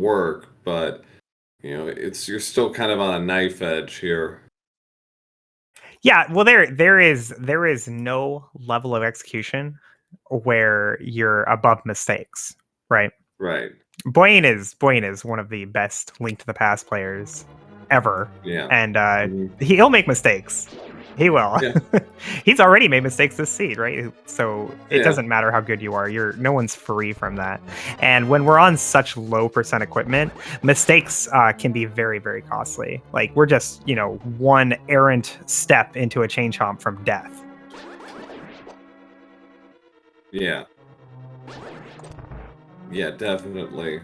work, but you're still kind of on a knife edge here. Yeah, well, there is no level of execution where you're above mistakes, right? Right. Buane is one of the best Link to the Past players ever, Yeah. and he'll make mistakes. He will. Yeah. He's already made mistakes this seed, right? So it Yeah. doesn't matter how good you are. No one's free from that. And when we're on such low percent equipment, mistakes can be very, very costly. Like we're just, one errant step into a chain chomp from death. Yeah. Yeah, definitely.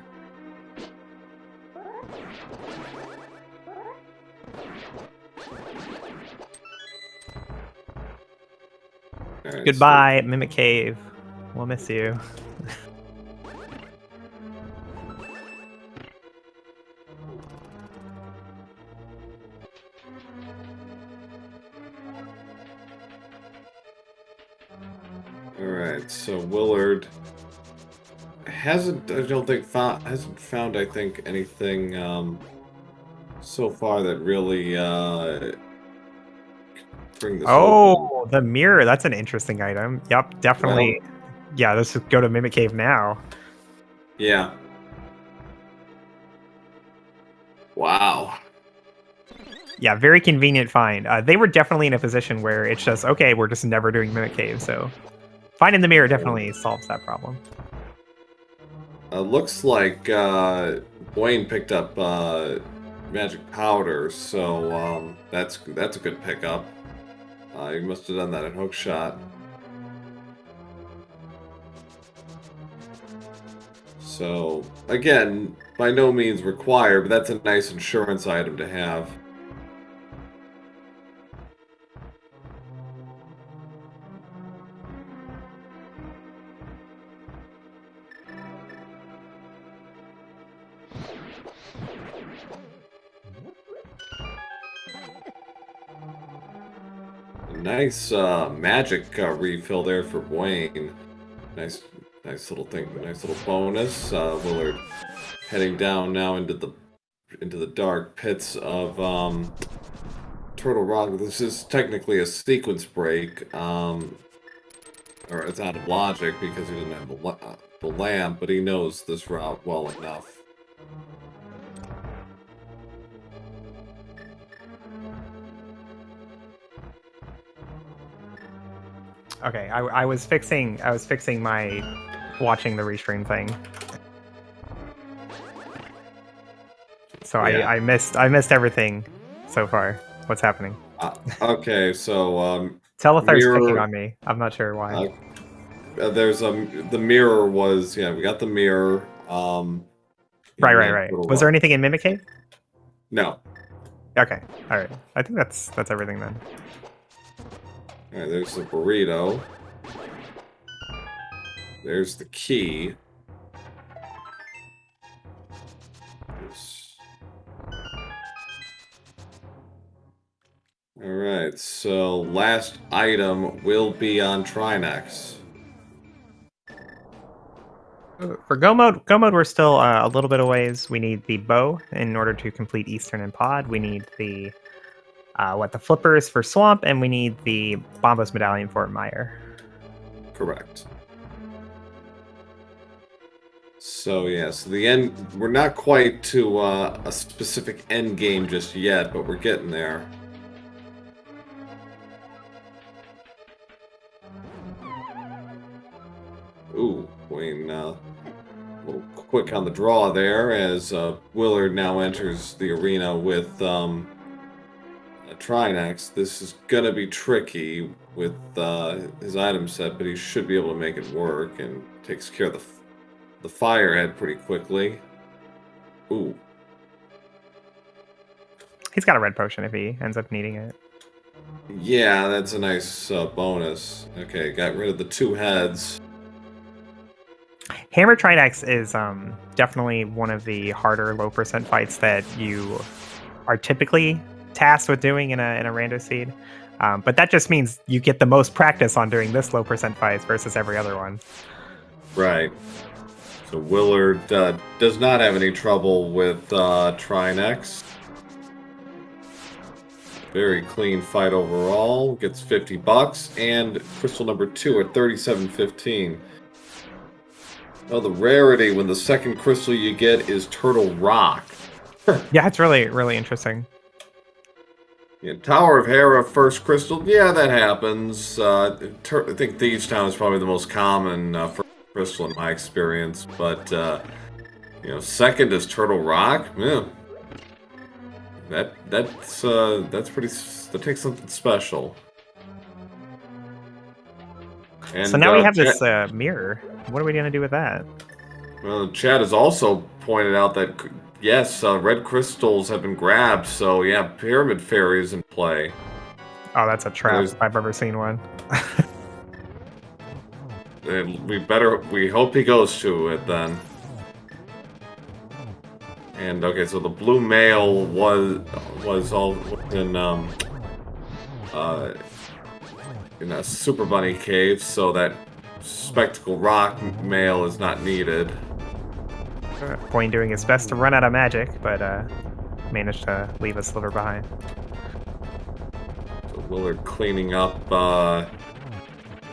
Right, goodbye, so... Mimic Cave. We'll miss you. Alright, so Willard hasn't found I think anything so far that really bring this open. The mirror, that's an interesting item. Yep, definitely. Well, yeah, let's just go to Mimic Cave now. Yeah. Wow. Yeah, very convenient find. They were definitely in a position where it's just, okay, we're just never doing Mimic Cave, so finding the mirror definitely solves that problem. Looks like Buane picked up magic powder, so that's a good pickup. He must have done that in hook shot. So again, by no means required, but that's a nice insurance item to have. Nice magic refill there for Buane. Nice little thing, nice little bonus. Willard heading down now into the dark pits of Turtle Rock. This is technically a sequence break, or it's out of logic because he didn't have the lamp, but he knows this route well enough. Okay, I was fixing my watching the restream thing. So yeah. I missed everything so far. What's happening? Okay, so Telethar's picking on me. I'm not sure why. There's the mirror was, we got the mirror. Right. Was there anything in Mimic Cave? No. Okay. All right. I think that's everything then. Alright, there's the burrito. There's the key. Alright, so last item will be on Trinex. For Go Mode, we're still a little bit of ways. We need the bow in order to complete Eastern and Pod. We need the the flippers for Swamp, and we need the Bombos Medallion for Meyer. Correct. So yeah, so the end, we're not quite to a specific end game just yet, but we're getting there. Ooh, Wayne, a little quick on the draw there as Willard now enters the arena with Trinex. This is gonna be tricky with his item set, but he should be able to make it work and takes care of the firehead pretty quickly. Ooh. He's got a red potion if he ends up needing it. Yeah, that's a nice bonus. Okay, got rid of the 2 heads. Hammer Trinex is definitely one of the harder low percent fights that you are typically tasked with doing in a rando seed, but that just means you get the most practice on doing this low percent fights versus every other one. Right. So Willard does not have any trouble with Trinex. Very clean fight overall. Gets $50, and crystal number 2 at 37.15. Oh, the rarity when the second crystal you get is Turtle Rock. Yeah, it's really, really interesting. Yeah, Tower of Hera, first crystal. Yeah, that happens. I think Thieves Town is probably the most common first crystal in my experience. But, you know, second is Turtle Rock. Yeah. That's pretty. That takes something special. And, So now we have this mirror. What are we gonna do with that? Well, Chad has also pointed out that yes, red crystals have been grabbed. So yeah, Pyramid Fairy is in play. Oh, that's a trap if I've ever seen one. We hope he goes to it then. And okay, so the blue male was in a Super Bunny cave, so that Spectacle Rock male is not needed. Buane doing his best to run out of magic, but managed to leave a sliver behind. So Willard cleaning up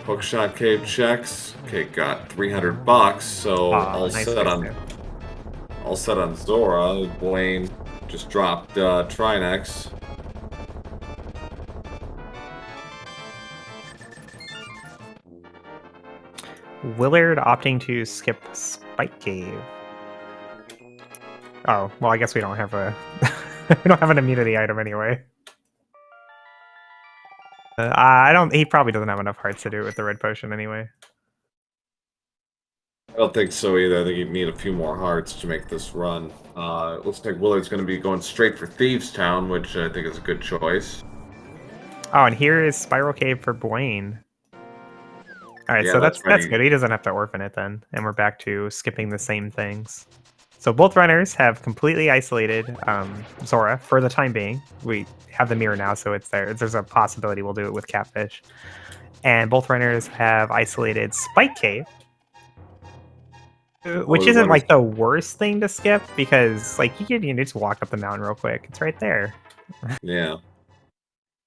hookshot cave checks. Okay, got $300, so all nice set on Zora. Buane just dropped Trinex. Willard opting to skip Spike Cave. Oh, well, I guess we don't have a we don't have an immunity item anyway. He probably doesn't have enough hearts to do it with the red potion anyway. I don't think so either. I think you'd need a few more hearts to make this run. It looks like Willard's going to be going straight for Thieves Town, which I think is a good choice. Oh, and here is Spiral Cave for Buane. All right, Yeah, so that's right. good. He doesn't have to orphan it then, and we're back to skipping the same things. So both runners have completely isolated Zora for the time being. We have the mirror now, so it's there. There's a possibility we'll do it with Catfish. And both runners have isolated Spike Cave, which isn't like the worst thing to skip because like you can just walk up the mountain real quick. It's right there. Yeah.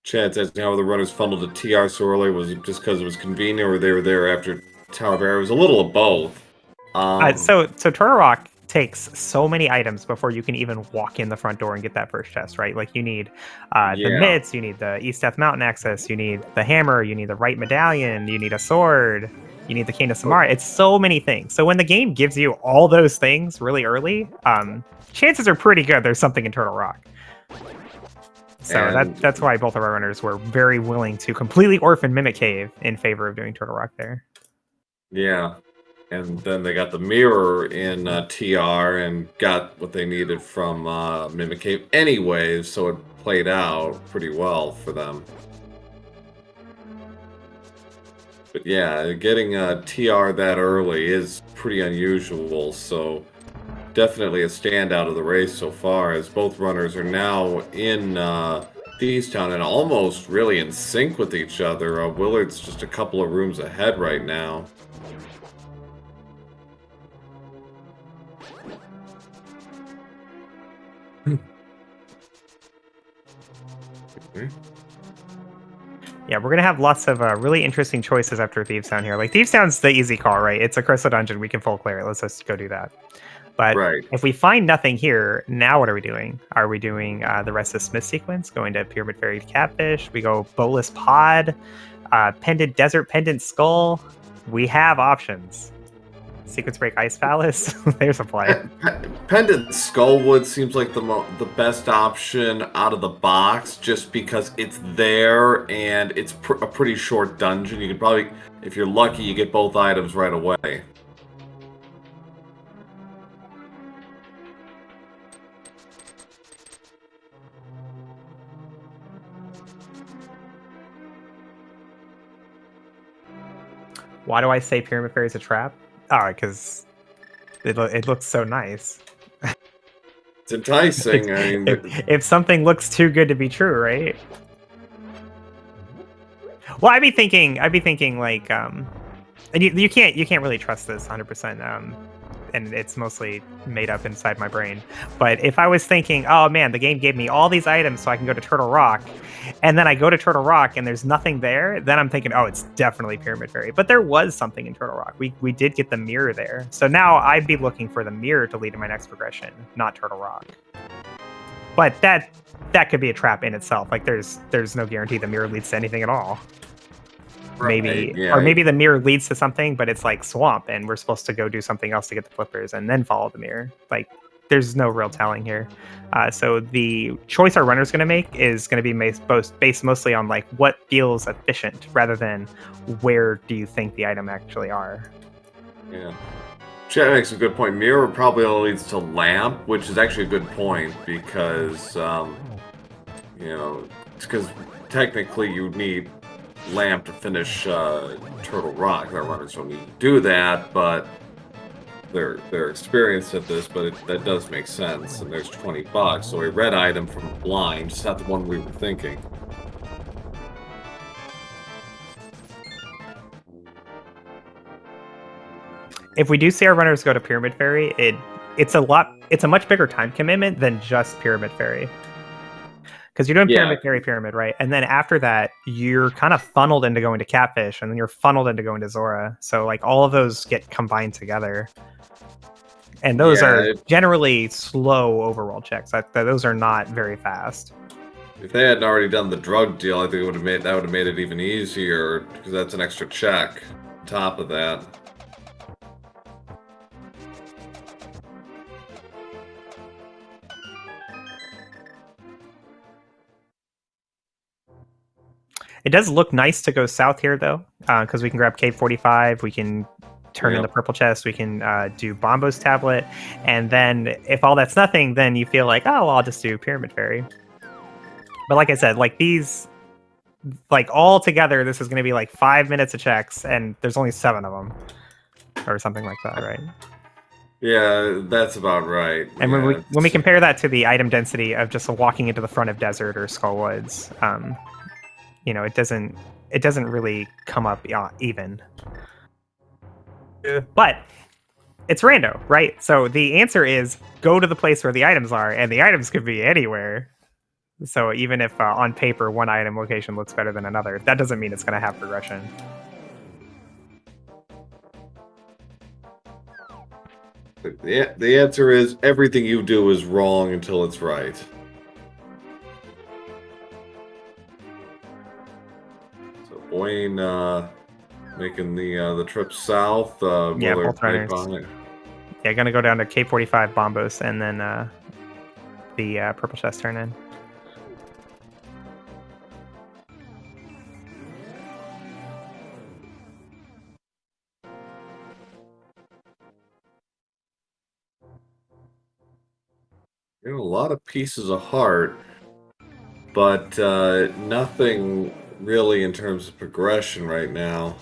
Chad says how the runners funneled to TR so early. Was it just because it was convenient, or they were there after Tower of Hera? It was a little of both. So Turtle Rock takes so many items before you can even walk in the front door and get that first chest, right? Like you need the mitts, you need the East Death Mountain access, you need the hammer, you need the right medallion, you need a sword, you need the Cane of Samara. It's so many things. So when the game gives you all those things really early, chances are pretty good there's something in Turtle Rock. So that's why both of our runners were very willing to completely orphan Mimic Cave in favor of doing Turtle Rock there. Yeah. And then they got the mirror in TR and got what they needed from Mimic Cave anyways, so it played out pretty well for them. But yeah, getting TR that early is pretty unusual, so definitely a standout of the race so far, as both runners are now in Thieves Town and almost really in sync with each other. Willard's just a couple of rooms ahead right now. Yeah, we're going to have lots of really interesting choices after Thieves Town here. Like, Thieves Town's the easy call, right? It's a crystal dungeon. We can full clear it. Let's just go do that. But if we find nothing here, now what are we doing? Are we doing the rest of the Smith sequence? Going to Pyramid Fairy Catfish? We go Bolus Pod? Pendant Desert, Pendant Skull? We have options. Sequence Break Ice Palace? There's a play. Pendant Skullwood seems like the best option out of the box, just because it's there and it's a pretty short dungeon. You can probably, if you're lucky, you get both items right away. Why do I say Pyramid Fairy is a trap? Oh, because it looks so nice. It's enticing. I mean, if something looks too good to be true, right? Well, I'd be thinking like, and you can't really trust this 100%. and it's mostly made up inside my brain. But if I was thinking, oh man, the game gave me all these items so I can go to Turtle Rock, and then I go to Turtle Rock and there's nothing there, then I'm thinking, oh, it's definitely Pyramid Fairy. But there was something in Turtle Rock. We did get the mirror there. So now I'd be looking for the mirror to lead to my next progression, not Turtle Rock. But that could be a trap in itself. Like there's no guarantee the mirror leads to anything at all. Maybe, yeah. or maybe the mirror leads to something, but it's like swamp, and we're supposed to go do something else to get the flippers and then follow the mirror. Like, there's no real telling here. So the choice our runner's going to make is going to be based mostly on like what feels efficient, rather than where do you think the item actually are. Yeah. Chat makes a good point. Mirror probably only leads to lamp, which is actually a good point because, you know, because technically you need lamp to finish Turtle Rock. Our runners don't need to do that, but they're experienced at this. But that does make sense. And there's $20, so a red item from blind, just not the one we were thinking. If we do see our runners go to Pyramid Fairy, it's a much bigger time commitment than just Pyramid Fairy. Because you're doing Pyramid, right? And then after that, you're kind of funneled into going to Catfish, and then you're funneled into going to Zora. So like all of those get combined together. And those are generally slow overworld checks. Those are not very fast. If they hadn't already done the drug deal, I think it would have made it even easier, because that's an extra check on top of that. It does look nice to go south here, though, because we can grab Cave 45, we can turn in the purple chest, we can do Bombo's tablet, and then if all that's nothing, then you feel like, oh, well, I'll just do Pyramid Fairy. But like I said, like these, like all together, this is going to be like 5 minutes of checks, and there's only 7 of them, or something like that, right? Yeah, that's about right. And when we compare that to the item density of just walking into the front of Desert or Skull Woods, you know, it doesn't really come up even. But it's rando, right? So the answer is go to the place where the items are, and the items could be anywhere. So even if on paper one item location looks better than another, that doesn't mean it's going to have progression. The answer is everything you do is wrong until it's right. Buane making the trip south. Both runners. Yeah, gonna go down to K45 Bombos and then the purple chest turn in. You know, a lot of pieces of heart, but nothing really in terms of progression right now.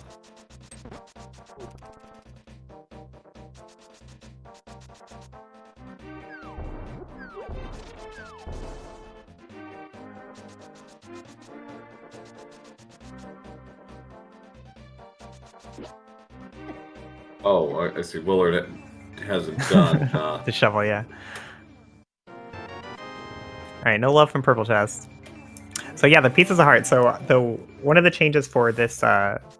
Oh, I see. Willard hasn't done the shovel, yeah. All right, no love from purple chest. So yeah, the pieces of heart. So one of the changes for this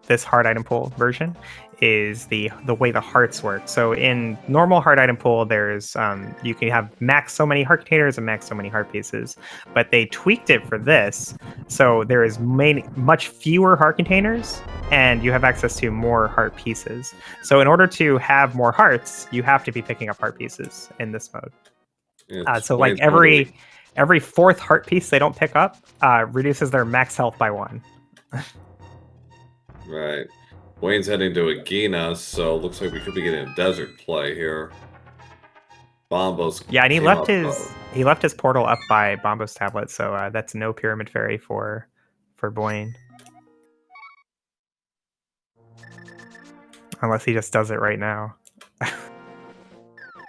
this hard item pool version is the way the hearts work. So in normal hard item pool, there's you can have max so many heart containers and max so many heart pieces, but they tweaked it for this. So there is much fewer heart containers, and you have access to more heart pieces. So in order to have more hearts, you have to be picking up heart pieces in this mode. So like every fourth heart piece they don't pick up reduces their max health by 1. Right. Wayne's heading to Agina, so looks like we could be getting a desert play here. Bombo's. Yeah, and he left his portal up by Bombo's tablet, so that's no Pyramid Fairy for Buane. Unless he just does it right now.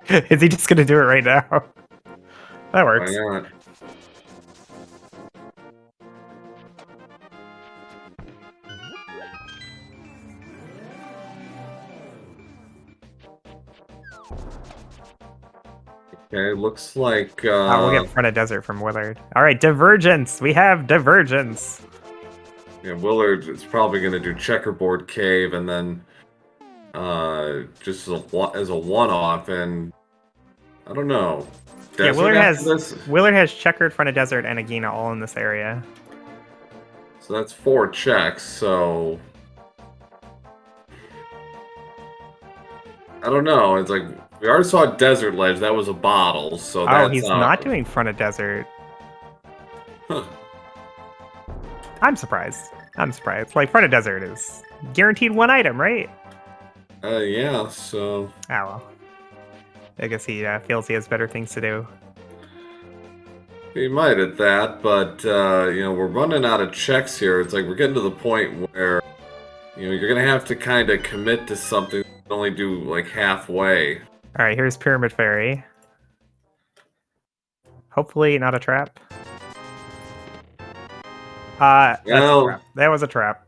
Is he just gonna do it right now? That works. Why not? Okay, looks like We'll get front of desert from Willard. All right, divergence. We have divergence. yeah, Willard is probably going to do checkerboard cave and then just as a one-off, and I don't know. Yeah, Desert after this? Willard has checkered front of desert and Agina all in this area. So that's 4 checks, so I don't know. It's like we already saw a desert ledge. That was a bottle, so that's he's not doing front of desert. Huh. I'm surprised. Like, front of desert is guaranteed 1 item, right? Yeah, so... Oh, well. I guess he feels he has better things to do. He might at that, but, you know, we're running out of checks here. It's like we're getting to the point where, you know, you're going to have to kind of commit to something and only do, like, halfway. All right, here's Pyramid Fairy. Hopefully not a trap. That's a trap. That was a trap.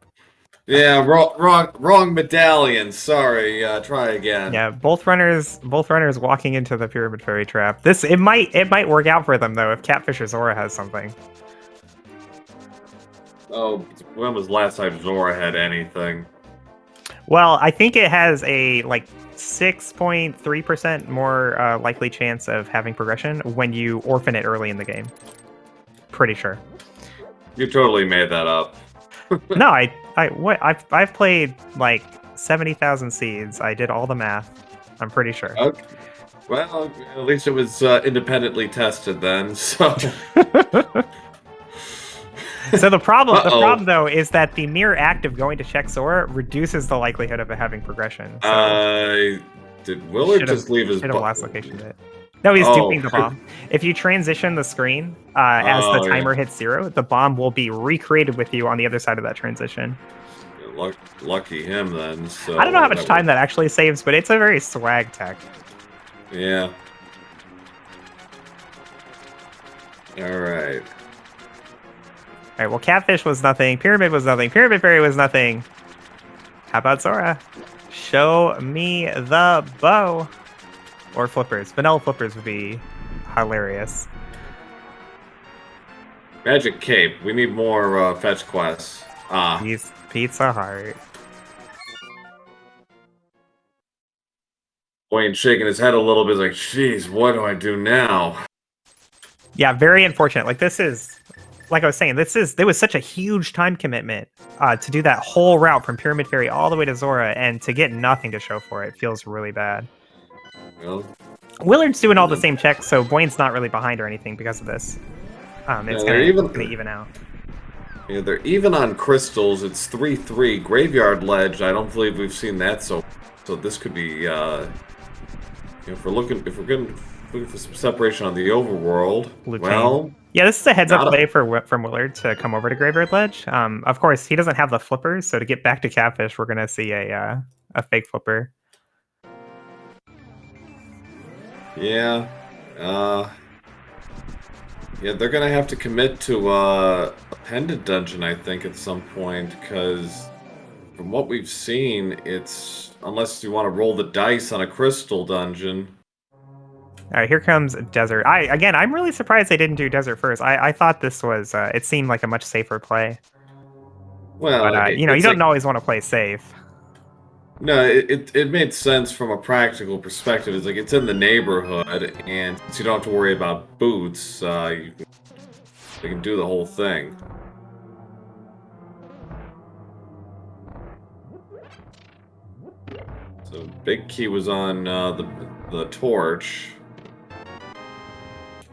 Yeah, wrong medallion. Sorry. Try again. Yeah, both runners walking into the Pyramid Fairy trap. It might work out for them though if Catfish or Zora has something. Oh, when was the last time Zora had anything? Well, I think it has a like 6.3% more likely chance of having progression when you orphan it early in the game. Pretty sure. You totally made that up. No, I've played like 70,000 seeds. I did all the math. I'm pretty sure. Okay. Well, at least it was independently tested then. So. So the problem though is that the mere act of going to check Zora reduces the likelihood of it having progression. So did Willard just leave his last location it? No, he's duping the bomb. If you transition the screen as the timer hits 0, the bomb will be recreated with you on the other side of that transition. Yeah, lucky him then. So I don't know how much time that actually saves, but it's a very swag tech. Yeah. All right. All right, well, Catfish was nothing. Pyramid was nothing. Pyramid Fairy was nothing. How about Zora? Show me the bow. Or flippers. Vanilla flippers would be hilarious. Magic Cape. We need more fetch quests. Pizza Heart. Buane shaking his head a little bit, like, "Jeez, what do I do now?" Yeah, very unfortunate. Like this is, like I was saying, there was such a huge time commitment to do that whole route from Pyramid Fairy all the way to Zora, and to get nothing to show for it feels really bad. Well, Willard's doing all the same checks, so Buane's not really behind or anything because of this. It's going to even out. Yeah, they're even on crystals. It's 3-3 graveyard ledge. I don't believe we've seen that, so this could be. You know, if we're looking for some separation on the overworld. Yeah, this is a heads-up play from Willard to come over to graveyard ledge. Of course, he doesn't have the flippers, so to get back to Catfish, we're going to see a fake flipper. Yeah. Yeah, they're gonna have to commit to a Pendant dungeon, I think, at some point, because from what we've seen, it's unless you want to roll the dice on a crystal dungeon. All right, here comes Desert. I'm really surprised they didn't do Desert first. I thought this was it seemed like a much safer play. Well, but you don't always want to play safe. No, it made sense from a practical perspective. It's like it's in the neighborhood, and you don't have to worry about boots. You can do the whole thing. So big key was on the torch.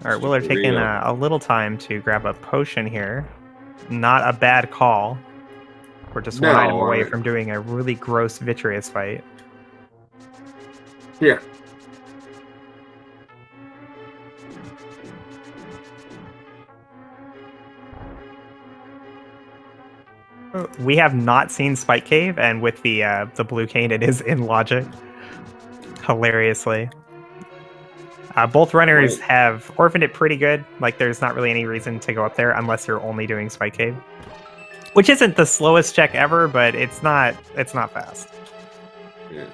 All right, Willard taking a little time to grab a potion here. Not a bad call. We're just one item away from doing a really gross vitreous fight. Yeah. We have not seen Spike Cave, and with the blue cane, it is in logic. Hilariously. Both runners have orphaned it pretty good. Like, there's not really any reason to go up there unless you're only doing Spike Cave. Which isn't the slowest check ever, but it's not fast. Yeah.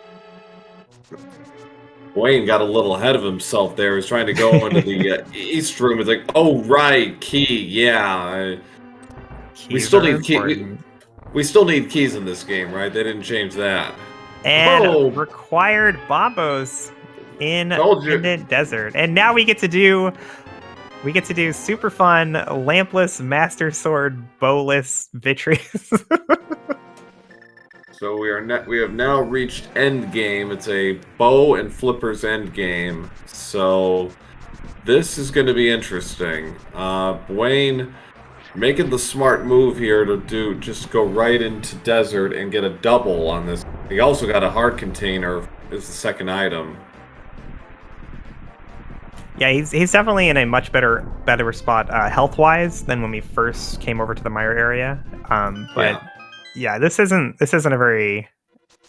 Wayne got a little ahead of himself there. He's trying to go into the east room. It's like, oh right, key, yeah. We Keys still are need key. important. We still need keys in this game, right? They didn't change that. And Oh, required bombos in told you. Pendant Desert. And now we get to do super fun lampless master sword bowless vitreous. So we have now reached end game. It's a bow and flippers end game. So this is going to be interesting. Buane making the smart move here to just go right into desert and get a double on this. He also got a heart container as the second item. Yeah, he's definitely in a much better spot health wise than when we first came over to the Mire area. But yeah, this isn't a very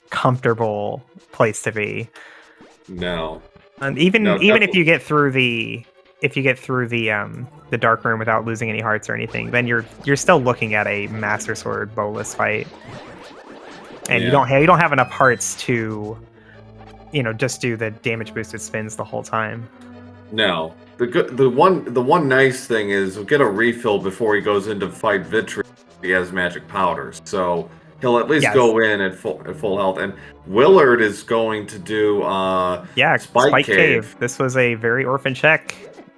comfortable place to be. No. And even if you get through the dark room without losing any hearts or anything, then you're still looking at a master sword bowless fight, and you don't have enough hearts to, just do the damage boosted spins the whole time. No. The one nice thing is he'll get a refill before he goes into fight Vitri. He has magic powders, so he'll at least go in at full health. And Willard is going to do Spike Cave. This was a very orphan check,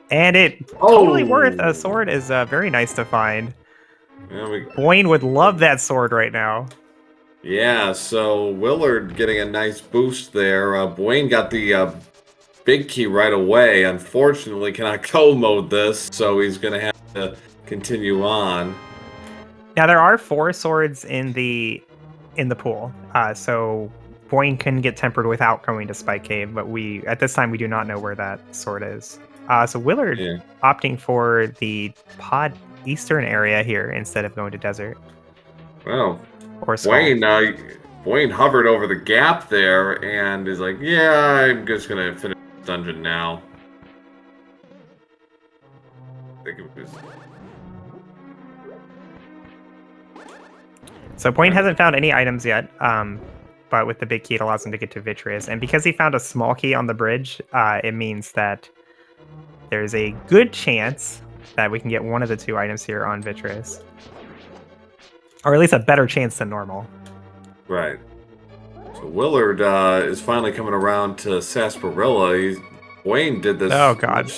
and it totally worth a sword. Is very nice to find. Buane would love that sword right now. Yeah, so Willard getting a nice boost there. Buane got the big key right away. Unfortunately, cannot go mode this, so he's going to have to continue on. Now there are 4 swords in the pool, so Buane can get tempered without going to Spike Cave, but at this time we do not know where that sword is. So Willard opting for the pod eastern area here instead of going to desert. Well, or Buane hovered over the gap there and is like, yeah, I'm just gonna finish the dungeon now. I think it was. So Buane hasn't found any items yet, but with the big key, it allows him to get to Vitreous. And because he found a small key on the bridge, it means that there's a good chance that we can get one of the 2 items here on Vitreous. Or at least a better chance than normal. Right. So Willard is finally coming around to Sarsaparilla. Buane did this. Oh, God.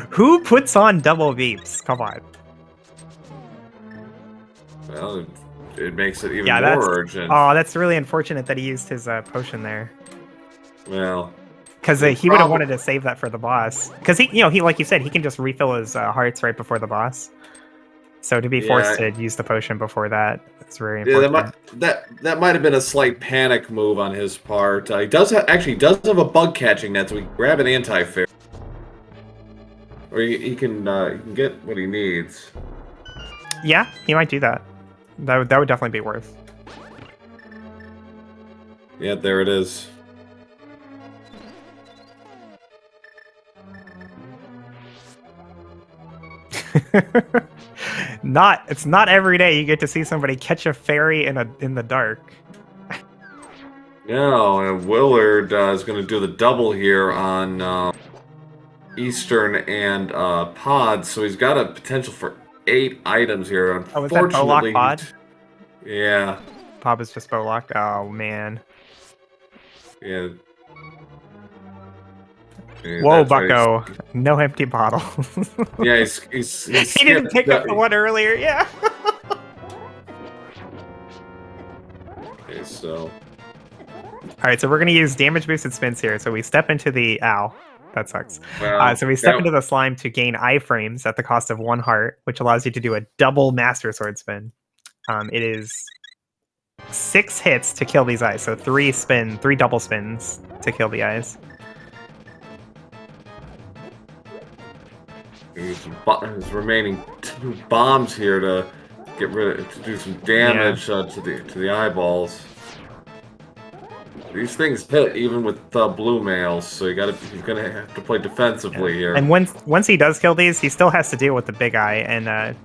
Who puts on double beeps? Come on. Well, it makes it even more urgent. Oh, that's really unfortunate that he used his potion there. Well, because he would have wanted to save that for the boss. Because he like you said, he can just refill his hearts right before the boss. So to be forced to use the potion before that, it's very important. Yeah, that might have been a slight panic move on his part. He does have a bug catching net, so he can grab an anti-fair, or he can get what he needs. Yeah, he might do that. That would definitely be worth. Yeah, there it is. It's not every day you get to see somebody catch a fairy in the dark. No, and Willard is going to do the double here on Eastern and Pod, so he's got a potential for 8 items here. Unfortunately, is that Bowlock Pod? Yeah. Pod is just Bowlocked? Oh, man. Yeah. Whoa, Bucko. No empty bottles. Yeah, he's he didn't pick up the one earlier, yeah. Okay, so... Alright, so we're going to use damage boosted spins here. So we step into the... Ow. That sucks. Well, so we step into the slime to gain iframes at the cost of 1 heart, which allows you to do a double master sword spin. It is 6 hits to kill these eyes. So 3 double spins to kill the eyes. His remaining 2 bombs here to to do some damage to the eyeballs. These things hit even with blue males, so he's gonna have to play defensively here. And once he does kill these, he still has to deal with the big eye. And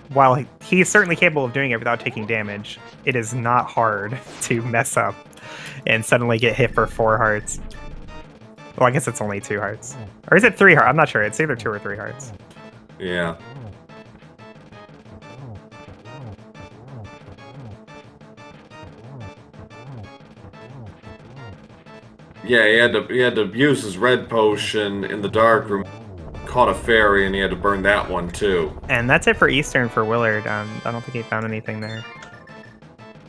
while he's certainly capable of doing it without taking damage, it is not hard to mess up and suddenly get hit for 4 hearts. Well, I guess it's only 2 hearts. Or is it 3 hearts? I'm not sure. It's either 2 or 3 hearts. Yeah. Yeah, he had to use his red potion in the dark room, caught a fairy, and he had to burn that one too. And that's it for Eastern for Willard. I don't think he found anything there.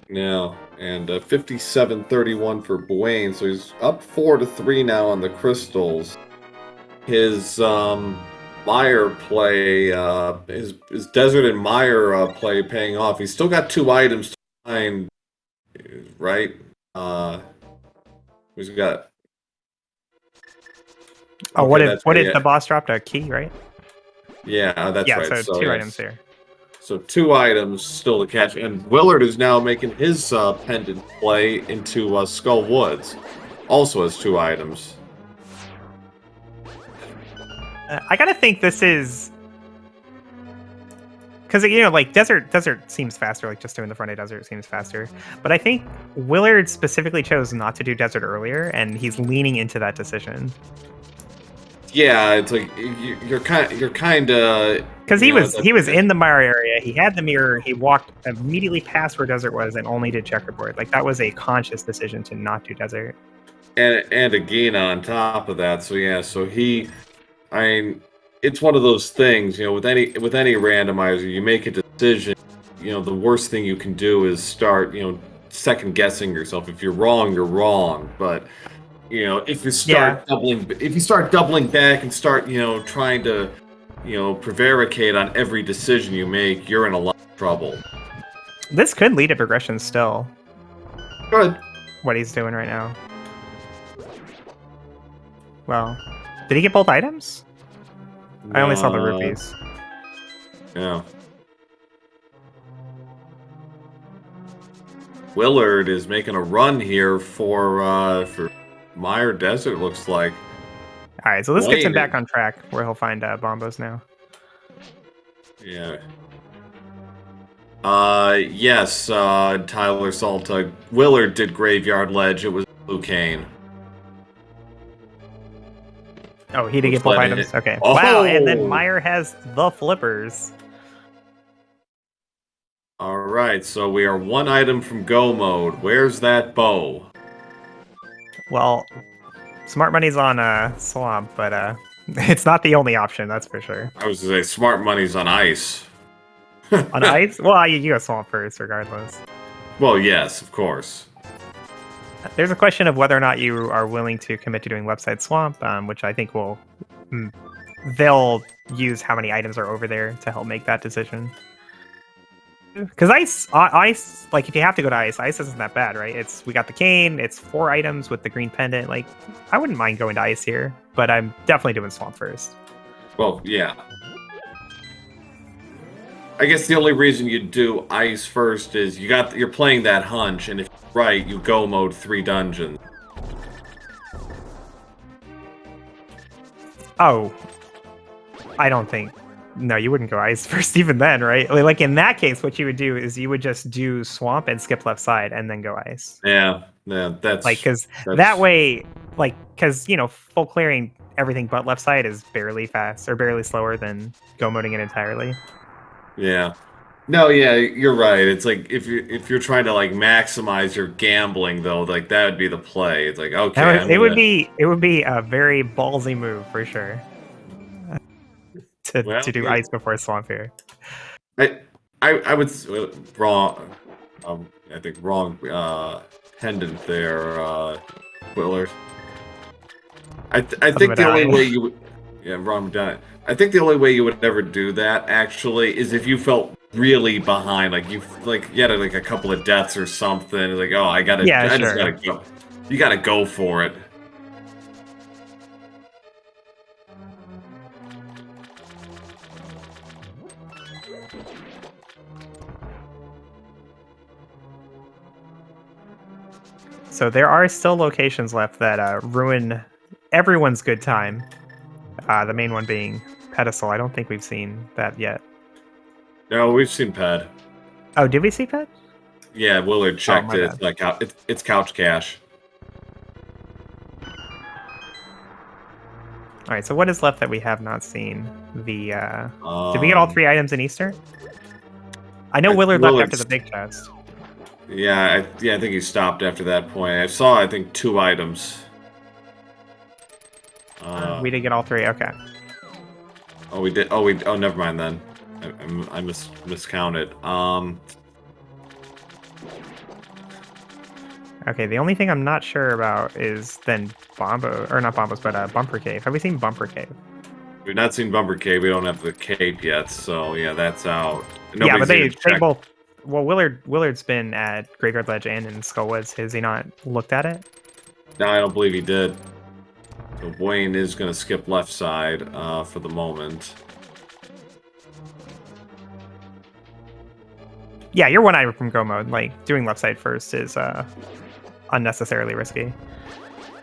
Yeah, and 57-31 for Buane, so he's up 4-3 now on the crystals. His Mire play, his Desert and Mire play paying off. He's still got 2 items to find, right? He's got. Oh, Okay, what if the boss dropped a key, right? Yeah, that's right. Yeah, so 2 items here. So 2 items still to catch, and Willard is now making his pendant play into Skull Woods. Also has 2 items. I gotta think this is because like desert seems faster. Like just doing the front of desert seems faster. But I think Willard specifically chose not to do desert earlier, and he's leaning into that decision. Yeah, it's like you're kind of because he was in the Mire area. He had the mirror. He walked immediately past where desert was and only did checkerboard. Like that was a conscious decision to not do desert. And a Ganon on top of that. So yeah, I mean, it's one of those things, with any randomizer, you make a decision. The worst thing you can do is start, second guessing yourself. If you're wrong, you're wrong. But if you start doubling back and start, trying to, prevaricate on every decision you make, you're in a lot of trouble. This could lead to progression still. Good. What he's doing right now. Well, did he get both items? I only saw the rupees. Yeah. Willard is making a run here for Mire Desert, looks like. All right, so this gets him back on track where he'll find bombos now. Yeah. Yes, Tyler Salta. Willard did Graveyard Ledge. It was Blue Cane. Oh, he did get both items? Okay. Oh! Wow, and then Mire has the flippers. Alright, so we are 1 item from Go Mode. Where's that bow? Well, Smart Money's on Swamp, but it's not the only option, that's for sure. I was going to say, Smart Money's on Ice. On Ice? Well, you go Swamp first, regardless. Well, yes, of course. There's a question of whether or not you are willing to commit to doing Website Swamp, which I think they'll use how many items are over there to help make that decision. Because ice, like if you have to go to ice isn't that bad, right? We got the cane, it's 4 items with the green pendant. Like, I wouldn't mind going to ice here, but I'm definitely doing Swamp first. Well, yeah. I guess the only reason you do ice first is you're playing that hunch, and if you're right, you Go Mode 3 dungeons. Oh, I don't think. No, you wouldn't go ice first even then, right? Like in that case, what you would do is you would just do Swamp and skip left side and then go ice. Yeah, that's like because that way, like because full clearing everything but left side is barely fast or barely slower than Go Moding it entirely. Yeah. No, yeah, you're right. It's like if you're trying to like maximize your gambling though, like that would be the play. It's like okay, it would be a very ballsy move for sure. To do ice before Swamp here. I would wrong. I think wrong pendant there, Willard. I think the only way you would wrong done it. I think the only way you would ever do that actually is if you felt really behind, like you had like a couple of deaths or something. Like I just gotta go. You gotta go for it. So there are still locations left that ruin everyone's good time. The main one being Pedestal. I don't think we've seen that yet. No, we've seen Ped. Oh, did we see Ped? Yeah, Willard checked my it. bad. It's like it's couch cash. All right, so what is left that we have not seen? The did we get all Um, 3 items in Easter? I know Willard left after Willard's the big chest. Yeah, I think he stopped after that point. I saw, I think, 2 items. We did get all 3. Okay. Oh, we did. Oh, never mind then. I miscounted. Okay, the only thing I'm not sure about is then Bombo, or not Bombos, but Bumper Cave. Have we seen Bumper Cave? We've not seen Bumper Cave. We don't have the cape yet, so yeah, that's out. Yeah, but they checked. both. Well, Willard's been at Graveyard Ledge and in Skullwoods. Has he not looked at it? No, I don't believe he did. So Buane is going to skip left side for the moment. Yeah, you're 1 item from Go Mode. Like, doing left side first is unnecessarily risky.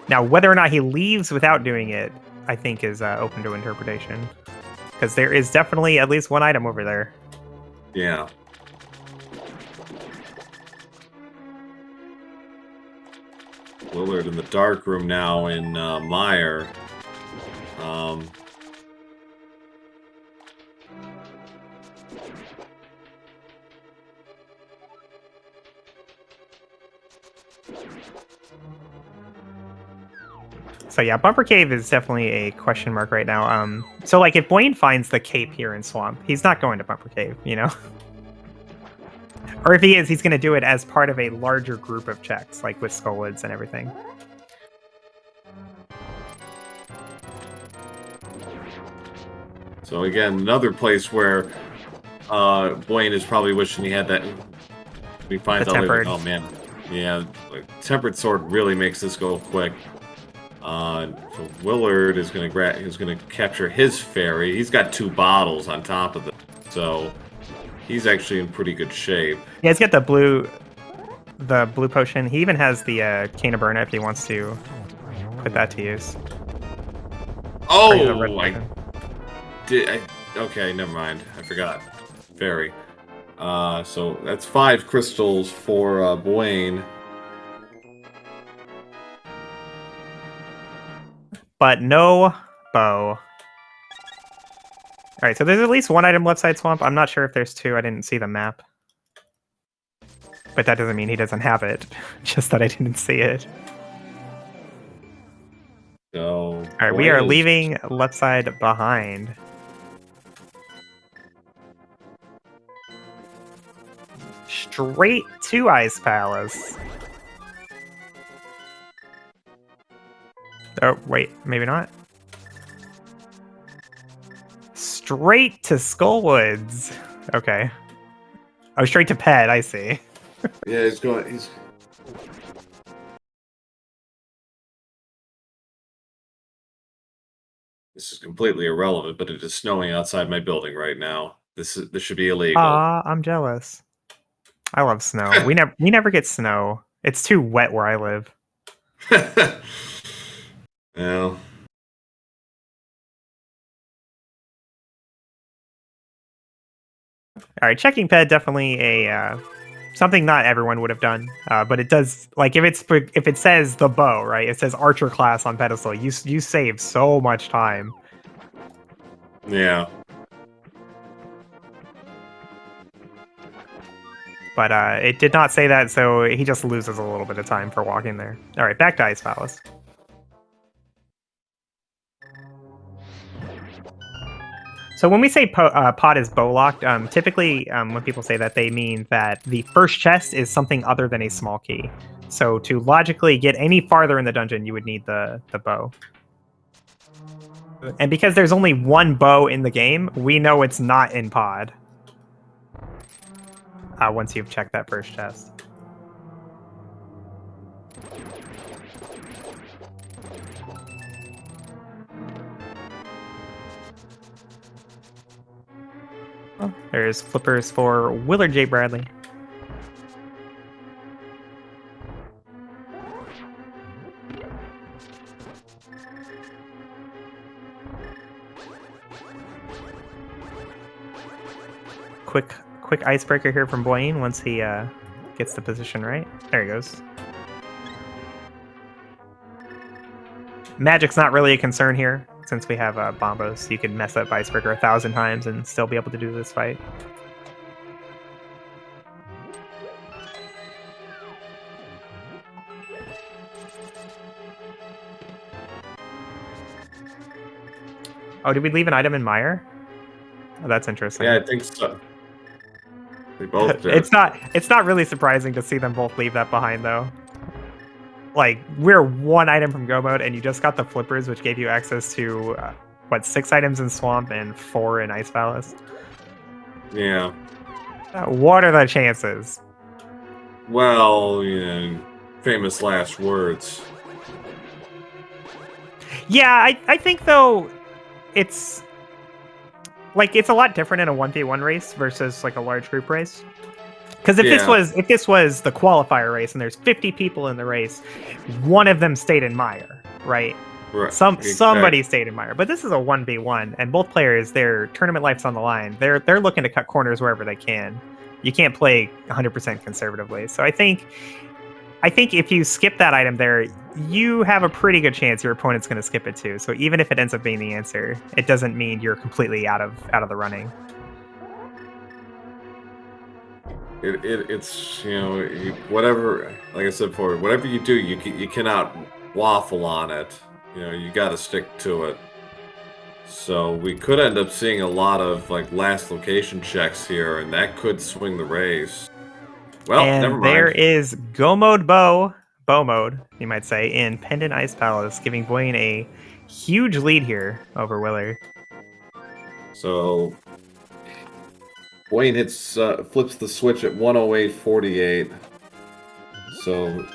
Now, whether or not he leaves without doing it, I think is open to interpretation. Because there is definitely at least 1 item over there. Yeah. Willard in the dark room now in Meyer. So yeah, Bumper Cave is definitely a question mark right now. So like if Buane finds the cape here in Swamp, he's not going to Bumper Cave, you know? Or if he is, he's going to do it as part of a larger group of checks, like with Skullwoods and everything. So again, another place where Buane is probably wishing he had that. He finds out later, oh man, yeah, like, Tempered Sword really makes this go quick. So Willard is gonna capture his fairy. He's got 2 bottles on top of it, so he's actually in pretty good shape. Yeah, he's got the blue potion. He even has the Cane of Burna if he wants to put that to use. Oh, okay, never mind. I forgot. Fairy. So that's 5 crystals for Buane. But no bow. Alright, so there's at least 1 item left side Swamp. I'm not sure if there's 2. I didn't see the map. But that doesn't mean he doesn't have it. Just that I didn't see it. So alright, we are leaving left side behind. Straight to Ice Palace. Oh, wait, maybe not. Straight to Skullwoods. Okay. Oh, straight to Ped, I see. Yeah, he's going. This is completely irrelevant, but it is snowing outside my building right now. This should be illegal. I'm jealous. I love snow. we never get snow. It's too wet where I live. Well. All right, checking Ped, definitely a something not everyone would have done, but it does. Like if it says the bow, right? It says Archer class on pedestal. You save so much time. Yeah. But it did not say that, so he just loses a little bit of time for walking there. All right, back to Ice Palace. So when we say pot is bow locked, typically when people say that, they mean that the first chest is something other than a small key. So to logically get any farther in the dungeon, you would need the bow. And because there's only 1 bow in the game, we know it's not in pod. Once you've checked that first chest. Oh, there's flippers for WillardJBradley. Quick icebreaker here from Buane once he gets the position right. There he goes. Magic's not really a concern here, since we have Bombos. You could mess up Icebreaker 1,000 times and still be able to do this fight. Oh, did we leave an item in Mire? Oh, that's interesting. Yeah, I think so. They both did. It's not really surprising to see them both leave that behind, though. Like, we're 1 item from Go Mode, and you just got the flippers, which gave you access to, 6 items in Swamp and 4 in Ice Palace? Yeah. What are the chances? Well, famous last words. Yeah, I think, though, it's a lot different in a 1v1 race versus, like, a large group race. Because if this was the qualifier race and there's 50 people in the race, one of them stayed in Mire, right? Right. Somebody stayed in Mire. But this is a 1v1, and both players, their tournament life's on the line. They're looking to cut corners wherever they can. You can't play 100% conservatively. So I think if you skip that item there, you have a pretty good chance your opponent's going to skip it too. So even if it ends up being the answer, it doesn't mean you're completely out of the running. It's whatever, like I said before, whatever you do, you cannot waffle on it. You got to stick to it. So we could end up seeing a lot of like last location checks here, and that could swing the race. Well, and never mind. There is Go Mode bow mode, you might say, in Pendant Ice Palace, giving Buane a huge lead here over Willard. So Buane flips the switch at 108.48. So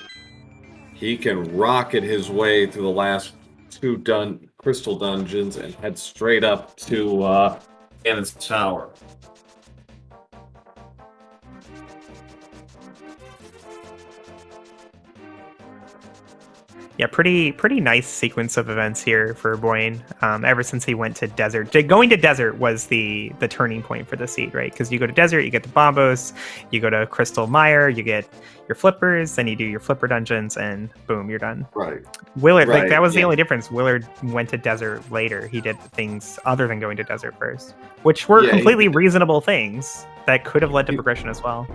he can rocket his way through the last 2 crystal dungeons and head straight up to Ganon's Tower. Yeah, pretty nice sequence of events here for Buane. Ever since he went to Desert, going to Desert was the turning point for the seed, right? Because you go to Desert, you get the Bombos, you go to Crystal Mire, you get your flippers, then you do your flipper dungeons, and boom, you're done. Right. Willard, like that was the only difference. Willard went to Desert later. He did things other than going to Desert first, which were completely reasonable things that could have led to progression as well.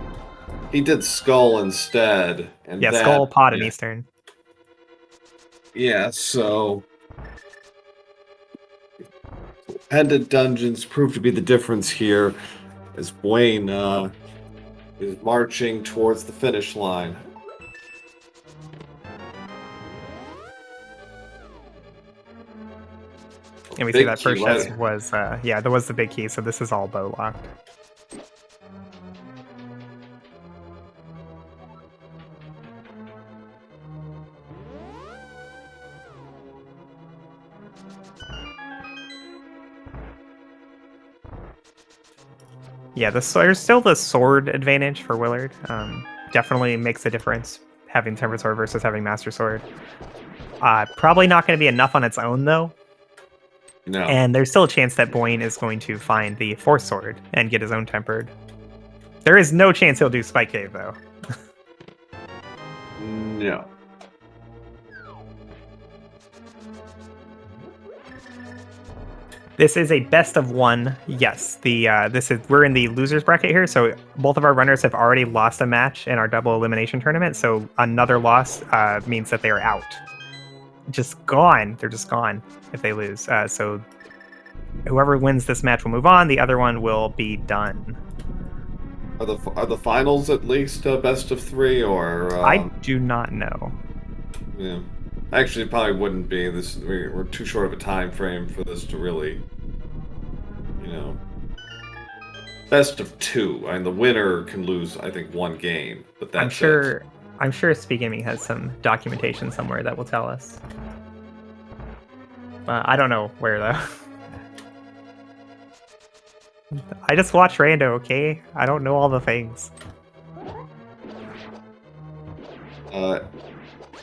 He did Skull instead, and Skull, Pod, and Eastern. Yeah, so Pendant Dungeons proved to be the difference here as Buane is marching towards the finish line. And we see that first chest was, there was the big key, so this is all bow locked. Yeah, there's still the sword advantage for Willard. Definitely makes a difference having Tempered Sword versus having Master Sword. Probably not going to be enough on its own, though. No. And there's still a chance that Buane is going to find the Force Sword and get his own Tempered. There is no chance he'll do Spike Cave, though. No. This is a best of 1. Yes, we're in the losers bracket here, so both of our runners have already lost a match in our double elimination tournament. So another loss means that they are out, just gone. They're just gone if they lose. So whoever wins this match will move on. The other one will be done. Are the finals at least best of 3 or? I do not know. Yeah. Actually, it probably wouldn't be. We're too short of a time frame for this to really, best of 2. I mean, the winner can lose, I think, 1 game, but that's I'm sure SpeedGaming has some documentation somewhere that will tell us. I don't know where though. I just watch Rando, okay? I don't know all the things.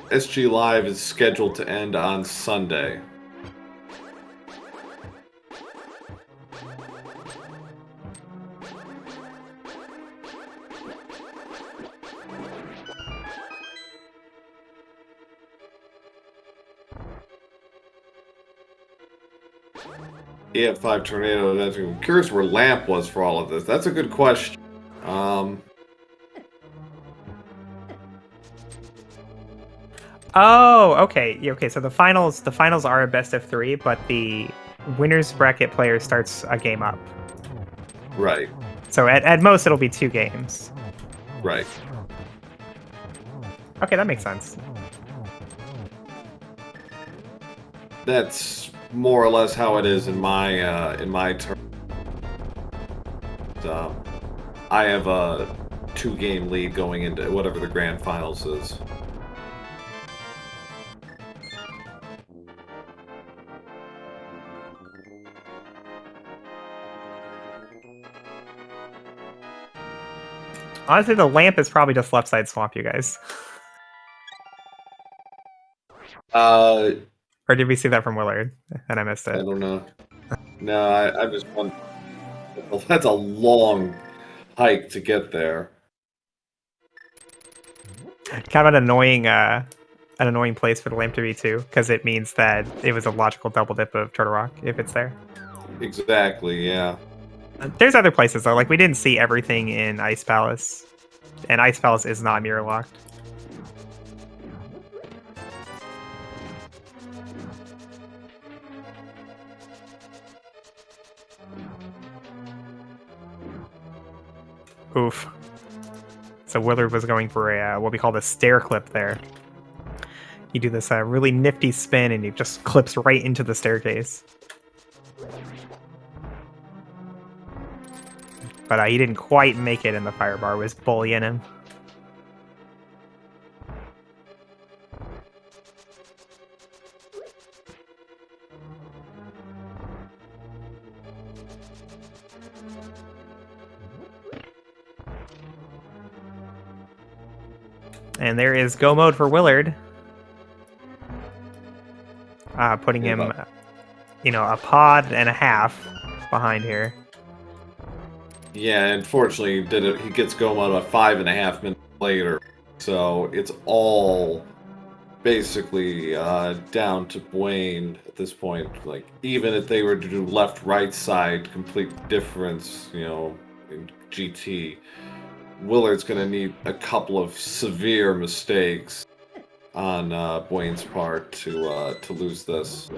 SGLIVE is scheduled to end on Sunday. EF5 tornado. I'm curious where Lamp was for all of this. That's a good question. Oh, okay. Okay, so the finals are a best of 3, but the winners bracket player starts a game up. Right. So at most it'll be 2 games. Right. Okay, that makes sense. That's more or less how it is in my turn. I have a 2-game lead going into whatever the grand finals is. Honestly, the lamp is probably just left side swamp, you guys. Or did we see that from Willard and I missed it? I don't know. No, I just want. Well, that's a long hike to get there. Kind of an annoying place for the lamp to be too, because it means that it was a logical double dip of Turtle Rock if it's there. Exactly, yeah. There's other places though, like we didn't see everything in Ice Palace, and Ice Palace is not mirror locked. Oof. So Willard was going for a what we call the stair clip there. You do this really nifty spin and it just clips right into the staircase. But he didn't quite make it, and the firebar was bullying him. And there is go mode for Willard. Putting him, a pod and a half behind here. Yeah, unfortunately, he gets go mode about 5.5 minutes later. So it's all basically down to Buane at this point. Like, even if they were to do left-right side, complete difference, in GT, Willard's going to need a couple of severe mistakes on Buane's part to lose this.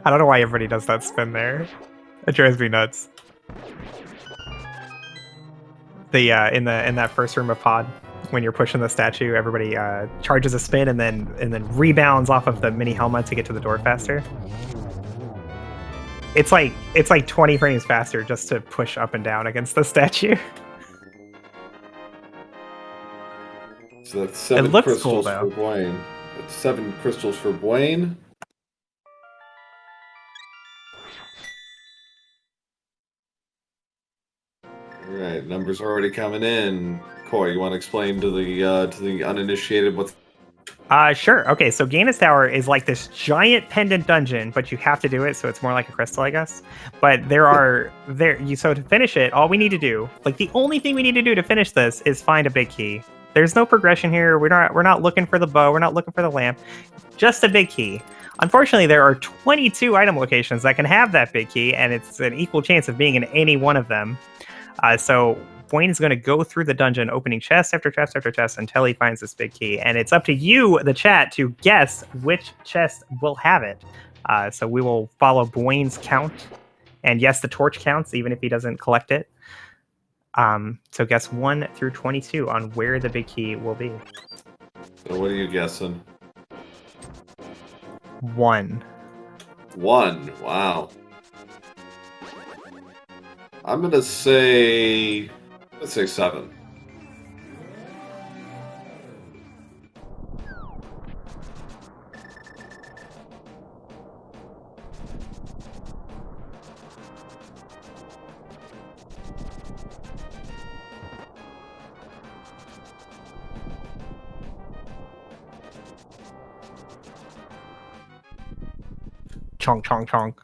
I don't know why everybody does that spin there. It drives me nuts. The in that first room of pod, when you're pushing the statue, everybody charges a spin and then rebounds off of the mini helmet to get to the door faster. It's like 20 frames faster just to push up and down against the statue. So that's 7 crystals cool, for Buane. That's 7 crystals for Buane. All right, numbers are already coming in. Corey, you want to explain to the uninitiated what's? Sure. Okay, so Ganon's Tower is like this giant pendant dungeon, but you have to do it, so it's more like a crystal, I guess. But so to finish it, all we need to do, like the only thing we need to do to finish this is find a big key. There's no progression here. We're not looking for the bow. We're not looking for the lamp. Just a big key. Unfortunately, there are 22 item locations that can have that big key, and it's an equal chance of being in any one of them. So Buane is going to go through the dungeon, opening chest after chest after chest until he finds this big key. And it's up to you, the chat, to guess which chest will have it. So we will follow Buane's count. And yes, the torch counts, even if he doesn't collect it. So guess 1 through 22 on where the big key will be. So what are you guessing? 1. 1. Wow. I'm gonna say, let's say 7. chonk, chonk, chonk.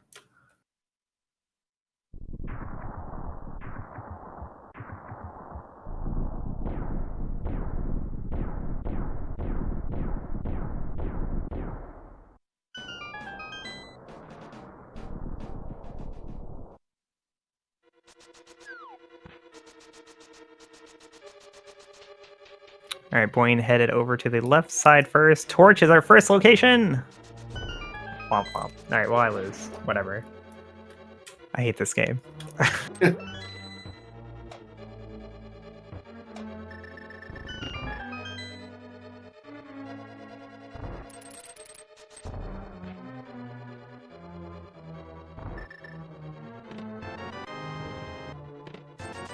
All right, Buane headed over to the left side first. Torch is our first location. Womp womp. All right, well, I lose. Whatever. I hate this game.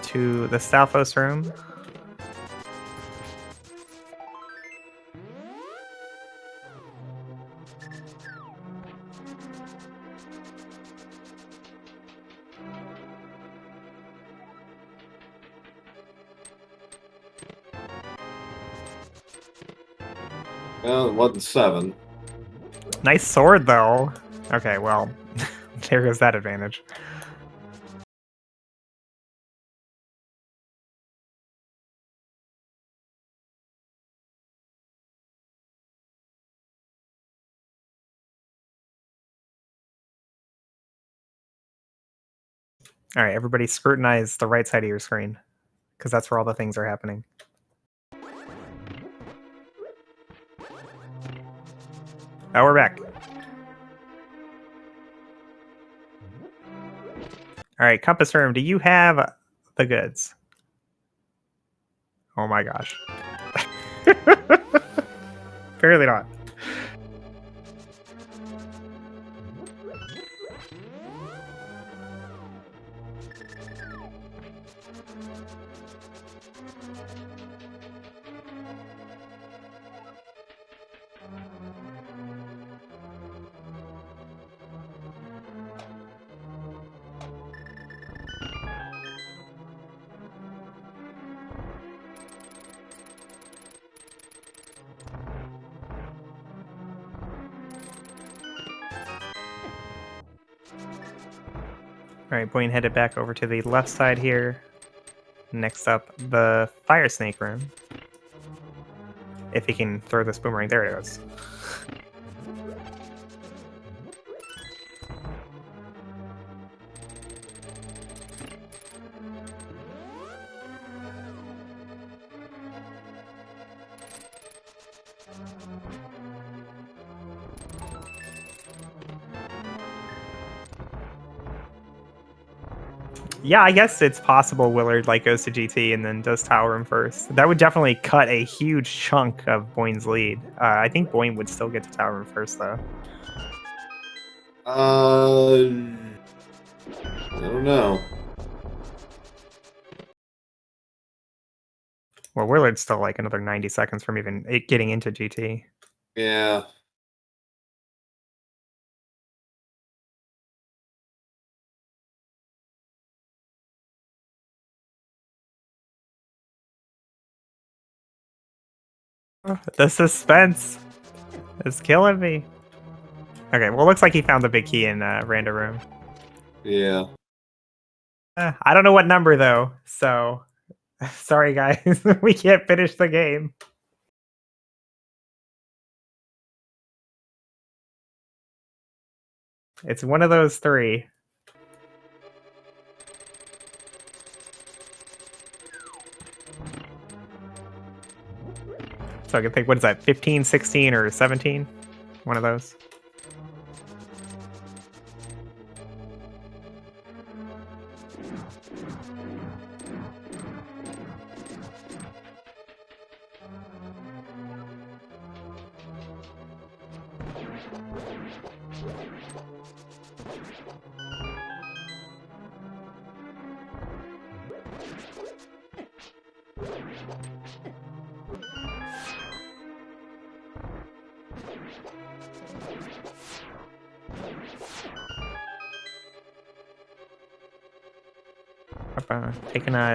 To the Stalfos room. Well, it wasn't 7. Nice sword, though. Okay, well, there goes that advantage. All right, everybody scrutinize the right side of your screen, because that's where all the things are happening. Oh, we're back. All right, Compass Room, do you have the goods? Oh my gosh. Apparently not. All right, Buane headed back over to the left side here. Next up, the Fire Snake room. If he can throw this boomerang. There it goes. Yeah, I guess it's possible Willard goes to GT and then does Tower Room first. That would definitely cut a huge chunk of Buane's lead. I think Buane would still get to Tower Room first, though. I don't know. Well, Willard's still another 90 seconds from even getting into GT. Yeah. The suspense is killing me. Okay, well, it looks like he found the big key in Randa Room. Yeah. I don't know what number, though, so sorry, guys. We can't finish the game. It's one of those 3. So I can think, what is that, 15, 16, or 17? One of those.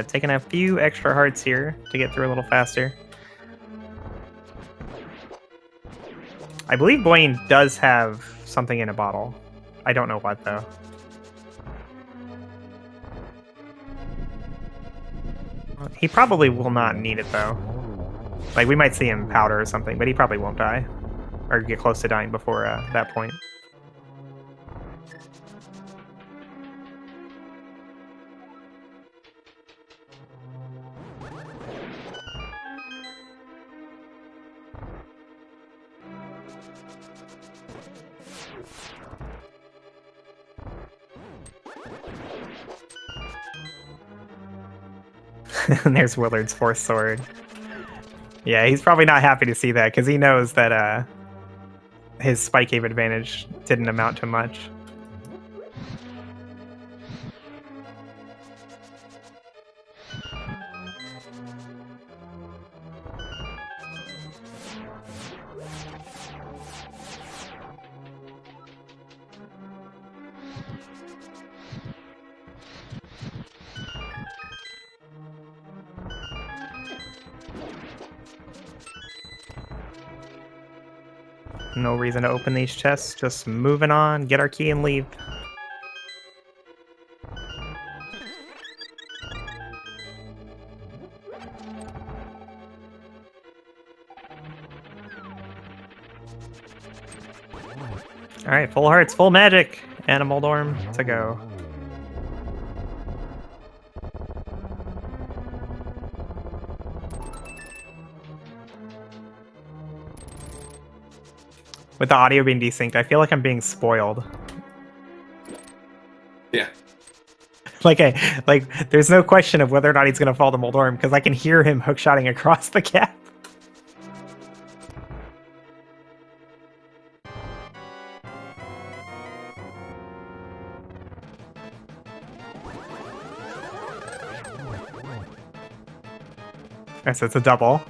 Taking a few extra hearts here to get through a little faster. I believe Buane does have something in a bottle. I don't know what, though. He probably will not need it, though. Like, we might see him powder or something, but he probably won't die. Or get close to dying before that point. And there's Willard's fourth sword. Yeah, he's probably not happy to see that, because he knows that his spike cave advantage didn't amount to much. No reason to open these chests, just moving on, get our key and leave. Alright, full hearts, full magic, and a Moldorm to go. With the audio being desynced, I feel like I'm being spoiled. Yeah. Like, there's no question of whether or not he's going to fall to Moldorm, because I can hear him hookshotting across the gap. Alright, so it's a double.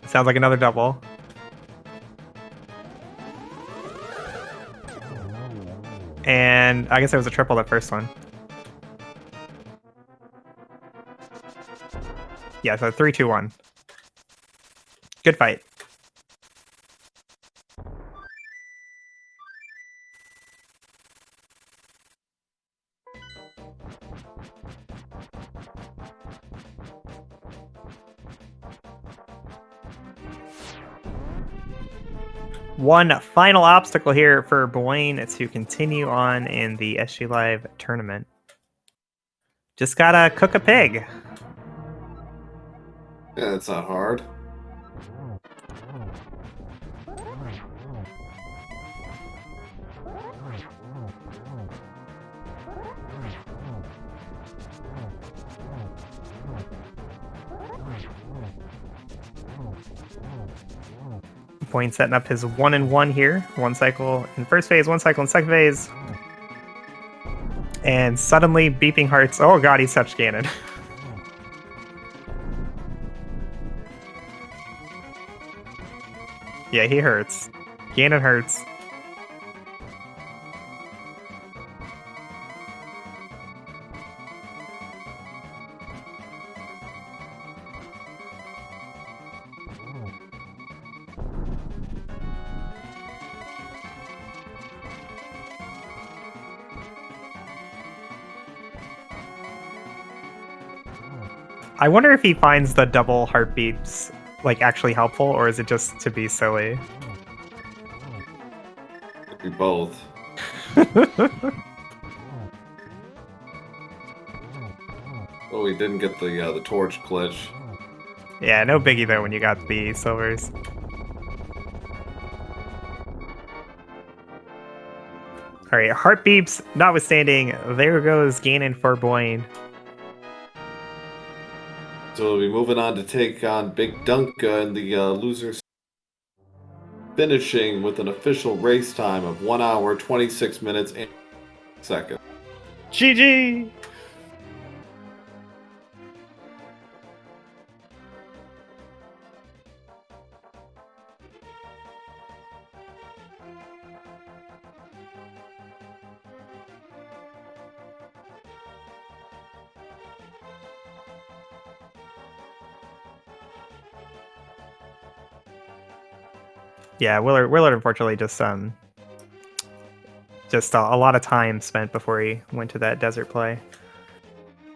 Sounds like another double. And I guess it was a triple, that first one. Yeah, so 3, 2, 1. Good fight. One final obstacle here for Buane to continue on in the SGLIVE tournament. Just gotta cook a pig. Yeah, that's not hard. Buane setting up his 1-1 here. One cycle in first phase, one cycle in second phase. And suddenly beeping hearts. Oh god, he's touched Ganon. Yeah, he hurts. Ganon hurts. I wonder if he finds the double heartbeats like actually helpful, or is it just to be silly? Could be both. Oh, we didn't get the torch glitch. Yeah, no biggie though when you got the silvers. Alright, heart beeps notwithstanding, there goes Ganon for Buane. So we'll be moving on to take on Big Dunka and the losers, finishing with an official race time of 1 hour, 26 minutes, and seconds. GG! Yeah, Willard unfortunately just a lot of time spent before he went to that desert play.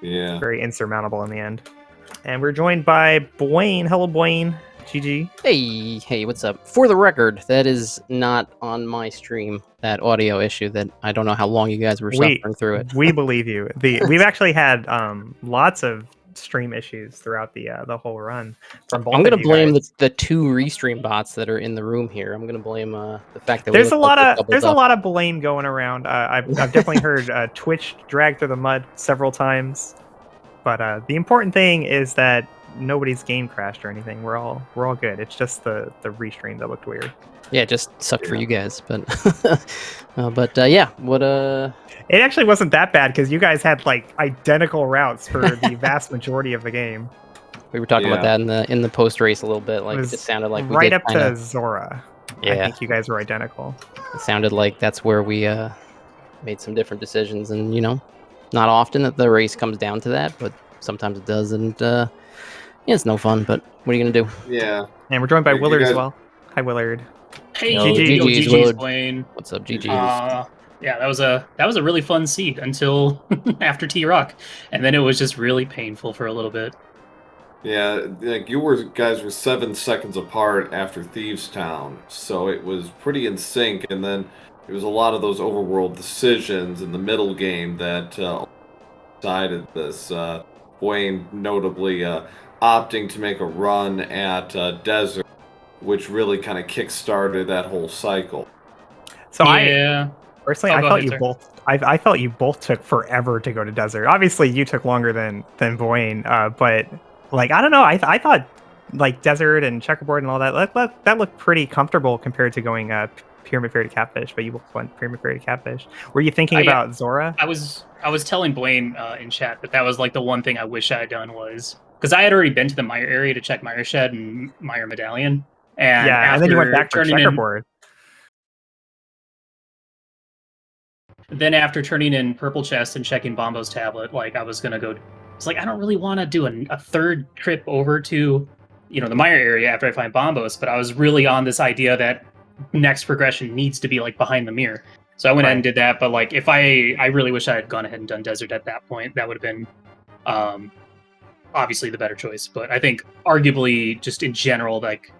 Yeah. Very insurmountable in the end. And we're joined by Buane. Hello, Buane. GG. Hey, what's up? For the record, that is not on my stream, that audio issue that I don't know how long you guys were suffering through it. We believe you. We've actually had lots of stream issues throughout the whole run from both. I'm gonna blame guys. the two restream bots that are in the room here. I'm gonna blame the fact that there's a lot of blame going around. I've definitely heard Twitch dragged through the mud several times, but the important thing is that nobody's game crashed or anything. We're all good. It's just the restream that looked weird. Yeah, it just sucked for you guys, but yeah, what It actually wasn't that bad because you guys had like identical routes for the vast majority of the game. We were talking about that in the post race a little bit. Like it just sounded like we right up to Zora. Yeah, I think you guys were identical. It sounded like that's where we made some different decisions, and not often that the race comes down to that, but sometimes it does, and it's no fun. But what are you gonna do? Yeah. And we're joined by Willard as well. Hi, Willard. Hey, GG's, GG's, Buane. What's up, GG's? Yeah, that was a really fun seed until after T-Rock, and then it was just really painful for a little bit. Yeah, like guys were 7 seconds apart after Thieves Town, so it was pretty in sync. And then there was a lot of those overworld decisions in the middle game that decided this. Buane notably opting to make a run at Desert, which really kind of kick-started that whole cycle. So yeah. Personally, I felt you both took forever to go to Desert. Obviously, you took longer than Buane, but like I don't know, I thought like Desert and Checkerboard and all that looked pretty comfortable compared to going Pyramid Fairy to Catfish. But you both went Pyramid Fairy to Catfish. Were you thinking about Zora? I was telling Buane in chat that was like the one thing I wish I had done was because I had already been to the Mire area to check Mire Shed and Mire Medallion, and then you went back to Checkerboard. Then after turning in Purple Chest and checking Bombo's tablet, like I was gonna go. It's like I don't really want to do a third trip over to, the Mire area after I find Bombos, but I was really on this idea that next progression needs to be like behind the mirror. So I went ahead and did that. But like, if I really wish I had gone ahead and done Desert at that point, that would have been obviously the better choice. But I think arguably just in general, like,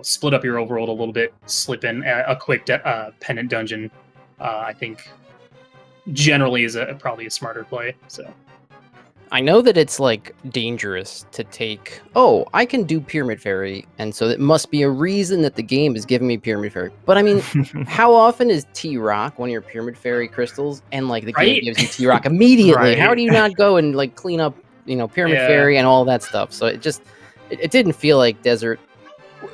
split up your overworld a little bit, slip in a quick pendant dungeon. I think generally is probably a smarter play. So I know that it's like dangerous to take, I can do Pyramid Fairy, and so it must be a reason that the game is giving me Pyramid Fairy. But I mean, how often is T-Rock one of your Pyramid Fairy crystals, and like the game gives you T-Rock immediately? Right. How do you not go and like clean up, Pyramid Fairy and all that stuff? So it didn't feel like Desert.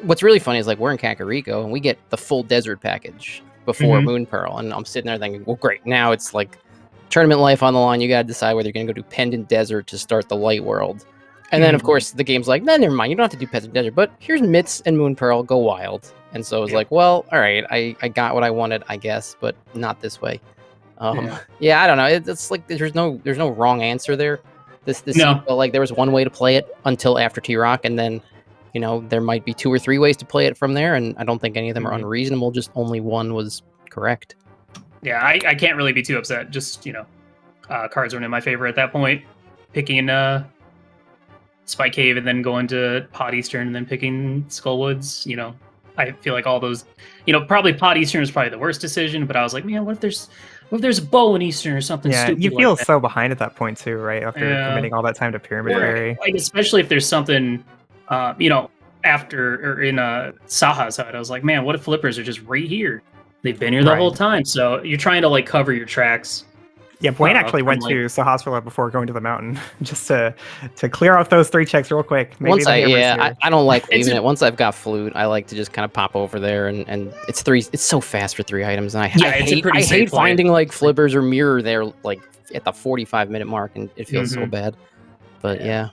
What's really funny is like we're in Kakariko and we get the full Desert package before Moon Pearl, and I'm sitting there thinking, well, great, now it's like tournament life on the line. You got to decide whether you're going to go do Pendant Desert to start the light world. And then, of course, the game's like, no, never mind. You don't have to do Pendant Desert, but here's Mitz and Moon Pearl. Go wild. And so it was like, well, all right, I got what I wanted, I guess, but not this way. I don't know. It's like there's no wrong answer there. This like there was one way to play it until after T-Rock, and then there might be 2 or 3 ways to play it from there, and I don't think any of them are unreasonable. Just only one was correct. Yeah, I can't really be too upset. Just, cards weren't in my favor at that point. Picking Spike Cave and then going to Pot Eastern and then picking Skullwoods, I feel like all those, probably Pot Eastern is probably the worst decision, but I was like, man, what if there's a bow in Eastern or something stupid? You feel like that. So behind at that point too, right? After committing all that time to Pyramid Fairy. Like, especially if there's something, after or in Saha's side, I was like, man, what if flippers are just right here? They've been here the whole time, so you're trying to like cover your tracks. Yeah, Buane actually went to Sahasrahla before going to the mountain just to clear off those 3 checks real quick. Maybe I don't like leaving it. Once I've got flute, I like to just kind of pop over there, and it's 3. It's so fast for 3 items, and I hate finding like flippers or mirror there like at the 45-minute mark, and it feels so bad. But yeah.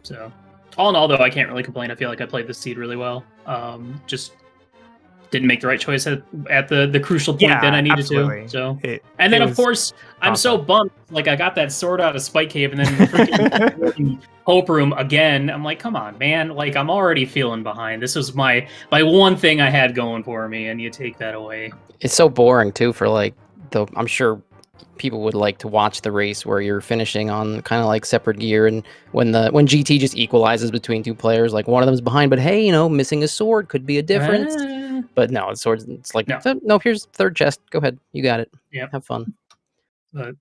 So all in all, though, I can't really complain. I feel like I played this seed really well. Just didn't make the right choice at the crucial point that I needed absolutely. to. So, It and then of was course I'm so awesome. bummed. Like I got that sword out of Spike Cave, and then the freaking Hope Room again. I'm like, come on, man! Like I'm already feeling behind. This was my one thing I had going for me, and you take that away. It's so boring too for like I'm sure people would like to watch the race where you're finishing on kind of like separate gear, and when GT just equalizes between two players, like one of them's behind, but hey, missing a sword could be a difference. But no, the swords, it's like no, here's third chest. Go ahead, you got it. Yep. Have fun. But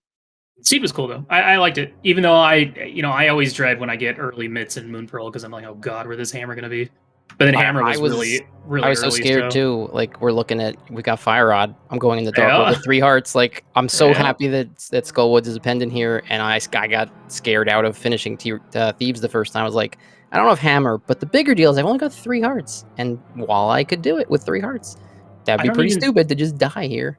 Seed was cool though. I liked it, even though I always dread when I get early mitts in Moon Pearl because I'm like, oh god, where's this hammer gonna be? But then hammer was really I was so early, scared too. Like we got Fire Rod. I'm going in the dark world with 3 hearts. Like I'm so happy that Skullwoods is a pendant here, and I got scared out of finishing Thieves the first time. I was like, I don't have hammer, but the bigger deal is I've only got 3 hearts, and while I could do it with 3 hearts, that'd be pretty stupid to just die here.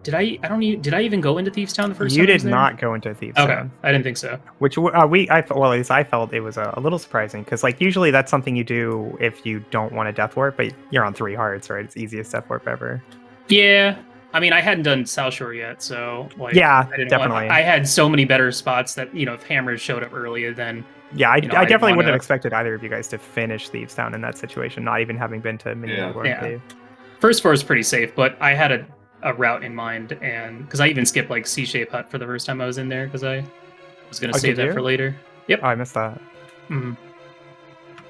Did I even go into Thieves Town the first time? You did not go into Thieves Town. Okay, I didn't think so. Which at least I felt it was a little surprising because like usually that's something you do if you don't want to death warp, but you're on 3 hearts, right? It's easiest death warp ever. Yeah, I mean I hadn't done South Shore yet, so like definitely. I had so many better spots that if hammers showed up earlier, then I definitely wouldn't have expected either of you guys to finish Thieves Town in that situation, not even having been to Mini Lord Cave. First 4 is pretty safe, but I had a route in mind, and because I even skipped like C-shape hut for the first time I was in there because I was going to save that for later. Yep. Oh, I missed that. Mm-hmm.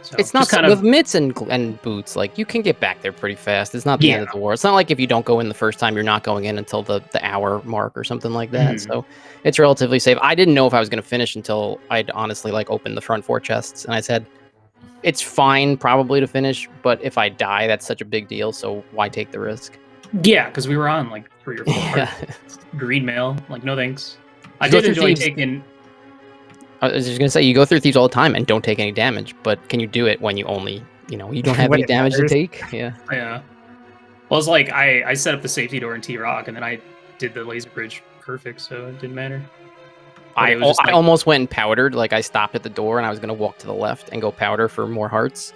So it's not kind with mitts and boots. Like you can get back there pretty fast. It's not the end of the war. It's not like if you don't go in the first time, you're not going in until the hour mark or something like that. Mm-hmm. So it's relatively safe. I didn't know if I was going to finish until I'd honestly like opened the front 4 chests, and I said, it's fine probably to finish, but if I die, that's such a big deal. So why take the risk? Yeah, because we were on like 3 or 4 green mail. Like, no thanks. I did enjoy taking. I was just gonna say you go through Thieves all the time and don't take any damage, but can you do it when you only you don't have any damage to take? Yeah. Yeah. Well, it's like I set up the safety door in T-Rock, and then I did the laser bridge perfect, so it didn't matter. I almost went and powdered. Like I stopped at the door and I was gonna walk to the left and go powder for more hearts.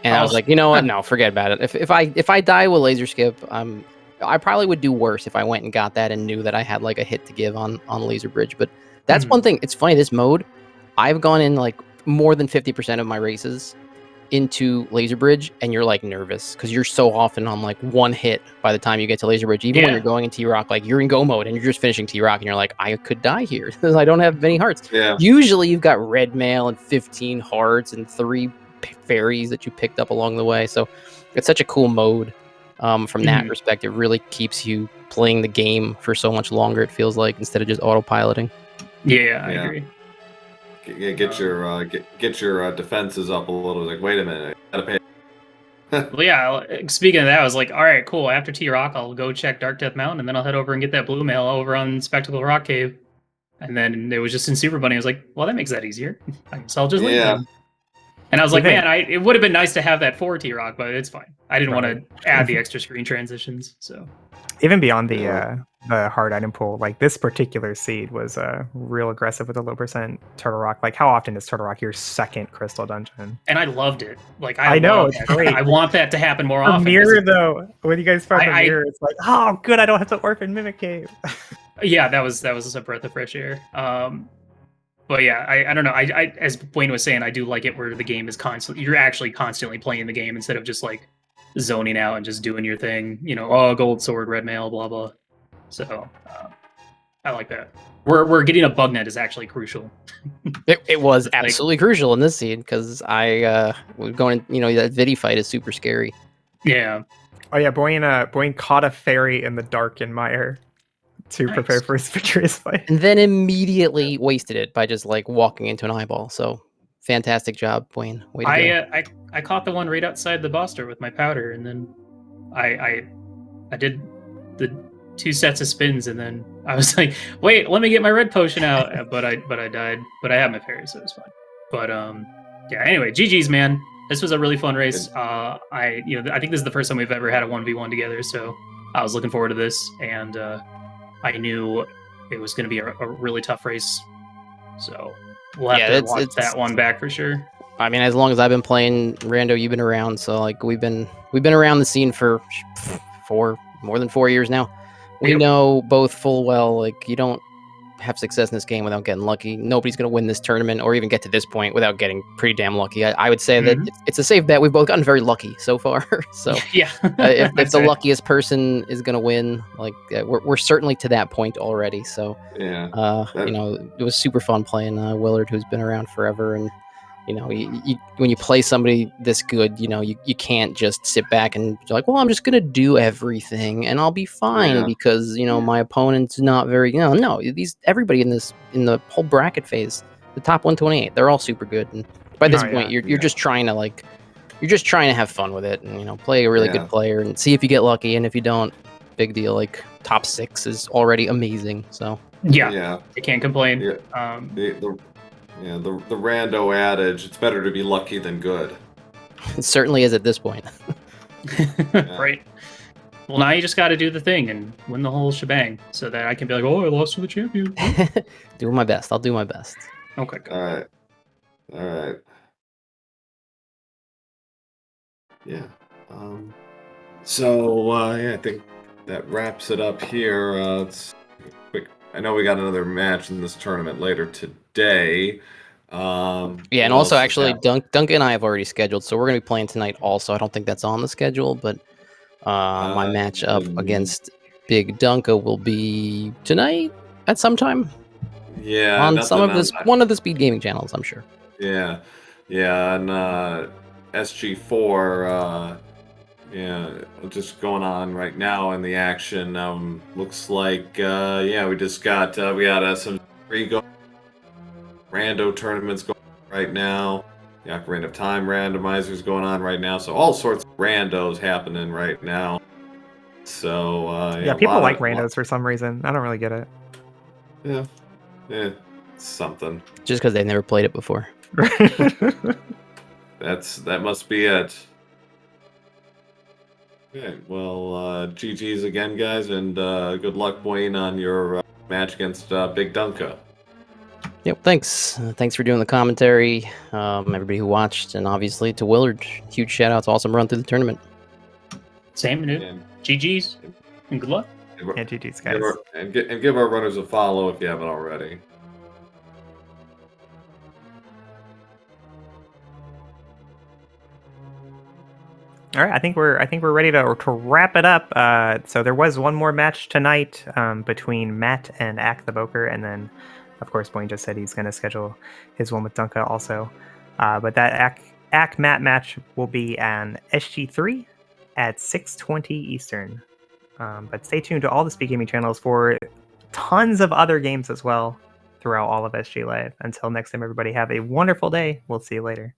And I was like, you know what? No, forget about it. If I die with laser skip, I probably would do worse if I went and got that and knew that I had like a hit to give on laser bridge. But that's one thing. It's funny, this mode, I've gone in like more than 50% of my races into laser bridge, and you're like nervous because you're so often on like 1 hit by the time you get to laser bridge. Even when you're going in T-Rock, like you're in go mode and you're just finishing T-Rock, and you're like, I could die here because I don't have many hearts. Yeah. Usually you've got red mail and 15 hearts and 3 fairies that you picked up along the way, so it's such a cool mode from that perspective. It really keeps you playing the game for so much longer, it feels like, instead of just autopiloting. I agree. Get your defenses up a little. Like, wait a minute, I gotta pay. Well, yeah, speaking of that, I was like, all right, cool, after T-Rock I'll go check Dark Death Mountain, and then I'll head over and get that blue mail over on Spectacle Rock Cave, and then it was just in Super Bunny. I was like, well, that makes that easier. I guess I'll just leave them. And I was like, man, it would have been nice to have that for T-Rock, but it's fine. I didn't want to add the extra screen transitions. So even beyond the hard item pool, like this particular seed was real aggressive with a low percent Turtle Rock. Like, how often is Turtle Rock your second crystal dungeon? And I loved it. Like, I know it's great. I want that to happen more often. Mirror though, when you guys found the mirror, it's like, oh, good, I don't have to orphan Mimic Cave. Yeah, that was a breath of fresh air. But yeah, I don't know. I as Buane was saying, I do like it where the game is you're actually constantly playing the game instead of just like zoning out and just doing your thing. Gold sword, red mail, blah blah. So I like that. We're getting a bug net is actually crucial. It was absolutely crucial in this scene because we're going. That Vidi fight is super scary. Yeah. Oh yeah, Buane caught a fairy in the dark in Mire to prepare for his victorious fight. And then immediately wasted it by just like walking into an eyeball. So fantastic job, Buane. I caught the one right outside the boss door with my powder, and then I did the 2 sets of spins, and then I was like, wait, let me get my red potion out. But I died. But I have my fairy, so it's fine. But yeah, anyway, GG's, man. This was a really fun race. I think this is the first time we've ever had a 1v1 together, so I was looking forward to this, and I knew it was going to be a really tough race, so we'll have to watch that one back for sure. I mean, as long as I've been playing, Rando, you've been around. So like we've been around the scene for more than 4 years now. We Yep. know both full well, like you don't have success in this game without getting lucky. Nobody's going to win this tournament or even get to this point without getting pretty damn lucky. I would say that it's a safe bet. We've both gotten very lucky so far. So Yeah. if That's the right. luckiest person is going to win, like we're certainly to that point already. So Yeah. you know, it was super fun playing Willard, who's been around forever. And you know, when you play somebody this good, you know, you can't just sit back and be like, well, I'm just gonna do everything and I'll be fine Yeah. because you know my opponent's not very. You know, no, everybody in the whole bracket phase, the top 128, they're all super good. And by this Oh, point, yeah. you're just trying to you're just trying to have fun with it and you know play a really Yeah. good player and see if you get lucky. And if you don't, big deal. Like top 6 is already amazing. So Yeah. Yeah. I can't complain. Yeah. The rando adage, it's better to be lucky than good. it certainly is at this point. Right. Well, now you just got to do the thing and win the whole shebang, so that I can be like, "Oh, I lost to the champion." Doing my best. I'll do my best. Okay. Good. All right. Yeah. Yeah, I think that wraps it up here. It's quick. I know we got another match in this tournament later today. Yeah, What and also else is actually, happening? Duncan and I have already scheduled, so we're gonna be playing tonight. Also, I don't think that's on the schedule, but my match up against Big Dunka will be tonight at some time Yeah, on nothing on one of the Speed Gaming channels, I'm sure. Yeah, and SG4, yeah, just going on right now in the action. Looks like, yeah, we just got we got some rando tournaments going on right now. The Ocarina of Time randomizers going on right now. So all sorts of randos happening right now. So Yeah, a people lot like of randos for some reason. I don't really get it. yeah, something. Just because they've never played it before. That must be it. Okay, well, GG's again, guys, and good luck, Buane, on your match against Big Dunka. Yep, thanks. Thanks for doing the commentary, everybody who watched, and obviously to Willard. Huge shout out to awesome run through the tournament. Same, dude. And GG's and good luck. Yeah, GG's, guys. Give our runners a follow if you haven't already. All right, I think we're ready to wrap it up. So there was one more match tonight between Matt and Ack the Boker, and then, of course, Buane just said he's going to schedule his one with Dunka also. But that Ack Matt match will be on SG3 at 6:20 Eastern. But stay tuned to all the Speed Gaming channels for tons of other games as well throughout all of SG Live. Until next time, everybody, have a wonderful day. We'll see you later.